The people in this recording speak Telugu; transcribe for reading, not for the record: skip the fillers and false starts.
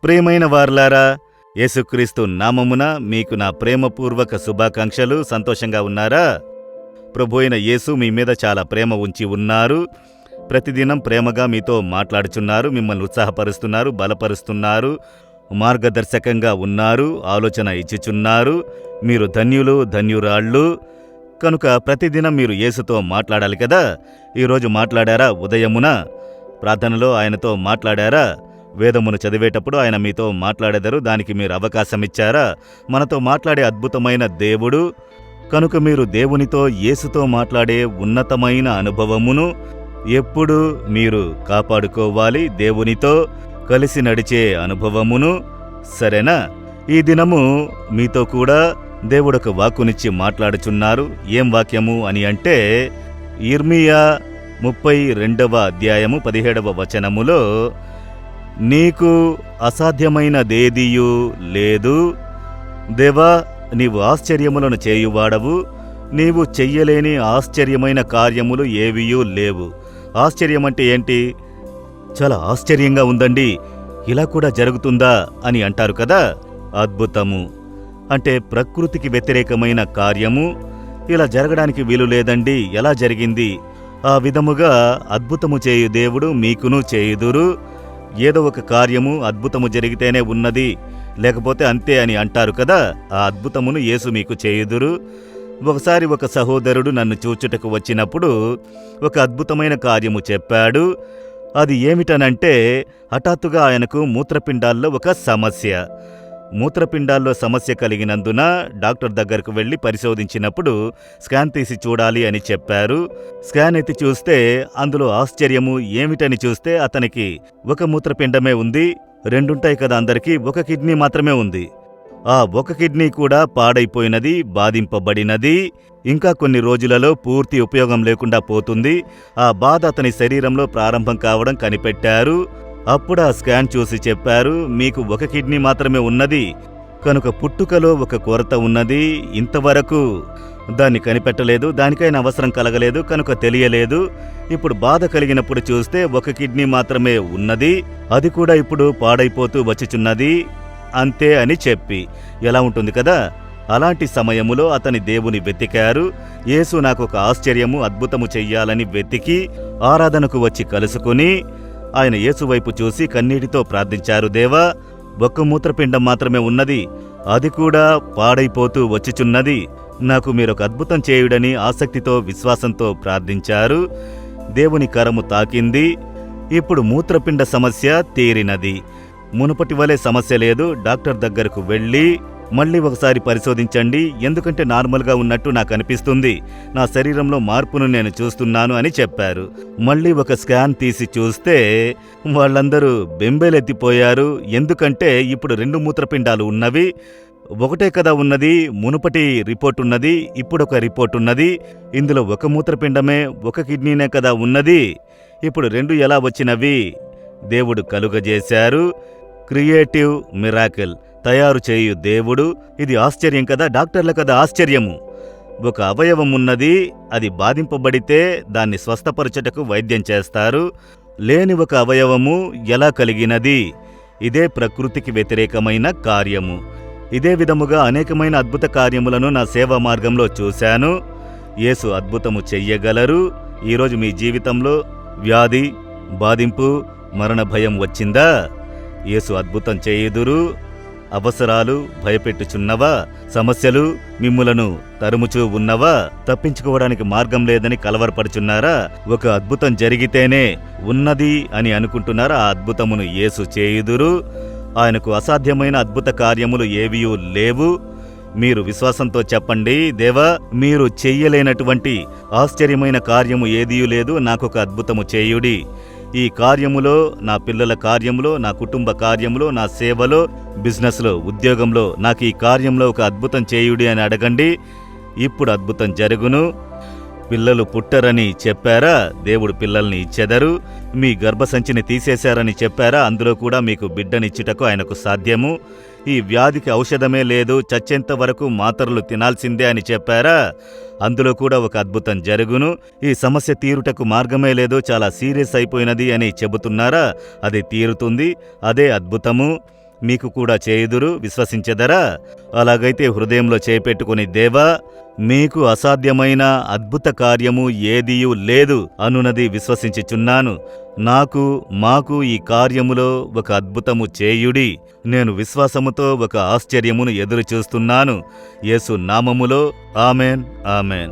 ప్రియమైన వారలారా, యేసుక్రీస్తు నామమున మీకు నా ప్రేమపూర్వక శుభాకాంక్షలు. సంతోషంగా ఉన్నారా? ప్రభు అయిన యేసు మీ మీద చాలా ప్రేమ ఉంచి ఉన్నారు. ప్రతిదినం ప్రేమగా మీతో మాట్లాడుచున్నారు, మిమ్మల్ని ఉత్సాహపరుస్తున్నారు, బలపరుస్తున్నారు, మార్గదర్శకంగా ఉన్నారు, ఆలోచన ఇచ్చుచున్నారు. మీరు ధన్యులు, ధన్యురాళ్ళు. కనుక ప్రతిదినం మీరు యేసుతో మాట్లాడాలి కదా. ఈరోజు మాట్లాడారా? ఉదయమున ప్రార్థనలో ఆయనతో మాట్లాడారా? వేదమును చదివేటప్పుడు ఆయన మీతో మాట్లాడెదరు, దానికి మీరు అవకాశమిచ్చారా? మనతో మాట్లాడే అద్భుతమైన దేవుడు. కనుక మీరు దేవునితో, యేసుతో మాట్లాడే ఉన్నతమైన అనుభవమును ఎప్పుడు మీరు కాపాడుకోవాలి. దేవునితో కలిసి నడిచే అనుభవమును. సరేనా? ఈ దినము మీతో కూడా దేవుడొక వాక్కునిచ్చి మాట్లాడుచున్నారు. ఏం వాక్యము అని అంటే, ఇర్మియా 32వ అధ్యాయము 17వ వచనములో, నీకు అసాధ్యమైనదేదియూ లేదు. దేవా, నీవు ఆశ్చర్యములను చేయువాడవు. నీవు చెయ్యలేని ఆశ్చర్యమైన కార్యములు ఏవియూ లేవు. ఆశ్చర్యమంటే ఏంటి? చాలా ఆశ్చర్యంగా ఉందండి, ఇలా కూడా జరుగుతుందా అని అంటారు కదా. అద్భుతము అంటే ప్రకృతికి వ్యతిరేకమైన కార్యము. ఇలా జరగడానికి వీలు లేదండి, ఎలా జరిగింది? ఆ విధముగా అద్భుతము చేయు దేవుడు మీకును చేయుదురు. ఏదో ఒక కార్యము అద్భుతము జరిగితేనే ఉన్నది, లేకపోతే అంతే అని అంటారు కదా. ఆ అద్భుతమును యేసు మీకు చేయుదురు. ఒకసారి ఒక సహోదరుడు నన్ను చూచుటకు వచ్చినప్పుడు ఒక అద్భుతమైన కార్యము చెప్పాడు. అది ఏమిటనంటే, హఠాత్తుగా ఆయనకు మూత్రపిండాల్లో ఒక సమస్య. మూత్రపిండాల్లో సమస్య కలిగినందున డాక్టర్ దగ్గరకు వెళ్లి పరిశోధించినప్పుడు స్కాన్ తీసి చూడాలి అని చెప్పారు. స్కాన్ ఎత్తి చూస్తే అందులో ఆశ్చర్యము ఏమిటని చూస్తే అతనికి ఒక మూత్రపిండమే ఉంది. రెండుంటాయి కదా అందరికీ, ఒక కిడ్నీ మాత్రమే ఉంది. ఆ ఒక కిడ్నీ కూడా పాడైపోయినది, బాధింపబడినది. ఇంకా కొన్ని రోజులలో పూర్తి ఉపయోగం లేకుండా పోతుంది. ఆ బాధ అతని శరీరంలో ప్రారంభం కావడం కనిపెట్టారు. అప్పుడు ఆ స్కాన్ చూసి చెప్పారు, మీకు ఒక కిడ్నీ మాత్రమే ఉన్నది, కనుక పుట్టుకలో ఒక కొరత ఉన్నది. ఇంతవరకు దాన్ని కనిపెట్టలేదు, దానికైనా అవసరం కలగలేదు, కనుక తెలియలేదు. ఇప్పుడు బాధ కలిగినప్పుడు చూస్తే ఒక కిడ్నీ మాత్రమే ఉన్నది, అది కూడా ఇప్పుడు పాడైపోతూ వచ్చుచున్నది, అంతే అని చెప్పి. ఎలా ఉంటుంది కదా. అలాంటి సమయములో అతని దేవుని వెతికారు. యేసు నాకొక ఆశ్చర్యము, అద్భుతము చెయ్యాలని వెతికి ఆరాధనకు వచ్చి కలుసుకుని ఆయన యేసు వైపు చూసి కన్నీటితో ప్రార్థించారు. దేవా, ఒక్క మూత్రపిండం మాత్రమే ఉన్నది, అది కూడా పాడైపోతూ వచ్చుచున్నది, నాకు మీరొక అద్భుతం చేయుడని ఆసక్తితో, విశ్వాసంతో ప్రార్థించారు. దేవుని కరము తాకింది. ఇప్పుడు మూత్రపిండ సమస్య తీరినది. మునుపటి వలె సమస్య లేదు. డాక్టర్ దగ్గరకు వెళ్ళి మళ్ళీ ఒకసారి పరిశోధించండి, ఎందుకంటే నార్మల్గా ఉన్నట్టు నాకు అనిపిస్తుంది, నా శరీరంలో మార్పును నేను చూస్తున్నాను అని చెప్పారు. మళ్ళీ ఒక స్కాన్ తీసి చూస్తే వాళ్ళందరూ బెంబేలెత్తిపోయారు. ఎందుకంటే ఇప్పుడు 2 మూత్రపిండాలు ఉన్నవి. ఒకటే కదా ఉన్నది, మునుపటి రిపోర్ట్ ఉన్నది, ఇప్పుడొక రిపోర్ట్ ఉన్నది. ఇందులో ఒక మూత్రపిండమే, ఒక కిడ్నీనే కదా ఉన్నది, ఇప్పుడు 2 ఎలా వచ్చినవి? దేవుడు కలుగజేశారు. క్రియేటివ్ మిరాకిల్, తయారు చేయు దేవుడు. ఇది ఆశ్చర్యం కదా, డాక్టర్ల కదా ఆశ్చర్యము. ఒక అవయవం ఉన్నది, అది బాధింపబడితే దాన్ని స్వస్థపరచుటకు వైద్యం చేస్తారు. లేని ఒక అవయవము ఎలా కలిగినది? ఇదే ప్రకృతికి వ్యతిరేకమైన కార్యము. ఇదే విధముగా అనేకమైన అద్భుత కార్యములను నా సేవా మార్గంలో చూశాను. యేసు అద్భుతము చెయ్యగలరు. ఈరోజు మీ జీవితంలో వ్యాధి, బాధింపు, మరణ భయం వచ్చిందా? యేసు అద్భుతం చేయుదురు. అవసరాలు భయపెట్టుచున్నవా? సమస్యలు మిమ్ములను తరుముచూ ఉన్నవా? తప్పించుకోవడానికి మార్గం లేదని కలవరపడుచున్నారా? ఒక అద్భుతం జరిగితేనే ఉన్నది అని అనుకుంటున్నారా? ఆ అద్భుతమును యేసు చేయుదురు. ఆయనకు అసాధ్యమైన అద్భుత కార్యములు ఏవియూ లేవు. మీరు విశ్వాసంతో చెప్పండి, దేవా, మీరు చెయ్యలేనటువంటి ఆశ్చర్యమైన కార్యము ఏదియూ లేదు, నాకొక అద్భుతము చేయుడి. ఈ కార్యములో, నా పిల్లల కార్యములో, నా కుటుంబ కార్యములో, నా సేవలో, బిజినెస్లో, ఉద్యోగంలో నాకు ఈ కార్యంలో ఒక అద్భుతం చేయుడి అని అడగండి. ఇప్పుడు అద్భుతం జరుగును. పిల్లలు పుట్టరని చెప్పారా? దేవుడు పిల్లల్ని ఇచ్చెదరు. మీ గర్భసంచిని తీసేశారని చెప్పారా? అందులో కూడా మీకు బిడ్డనిచ్చుటకు ఆయనకు సాధ్యము. ఈ వ్యాధికి ఔషధమే లేదు, చచ్చేంత వరకు మాత్రలు తినాల్సిందే అని చెప్పారా? అందులో కూడా ఒక అద్భుతం జరుగును. ఈ సమస్య తీరుటకు మార్గమే లేదు, చాలా సీరియస్ అయిపోయినది అని చెబుతున్నారా? అది తీరుతుంది. అదే అద్భుతము. మీకు కూడా చేయుదురు, విశ్వసించెదరా? అలాగైతే హృదయంలో చేపెట్టుకుని, దేవా, మీకు అసాధ్యమైన అద్భుత కార్యము ఏదియూ లేదు అనునది విశ్వసించుచున్నాను. మాకు ఈ కార్యములో ఒక అద్భుతము చేయుడి. నేను విశ్వాసముతో ఒక ఆశ్చర్యమును ఎదురుచూస్తున్నాను. యేసు నామములో ఆమెన్, ఆమెన్.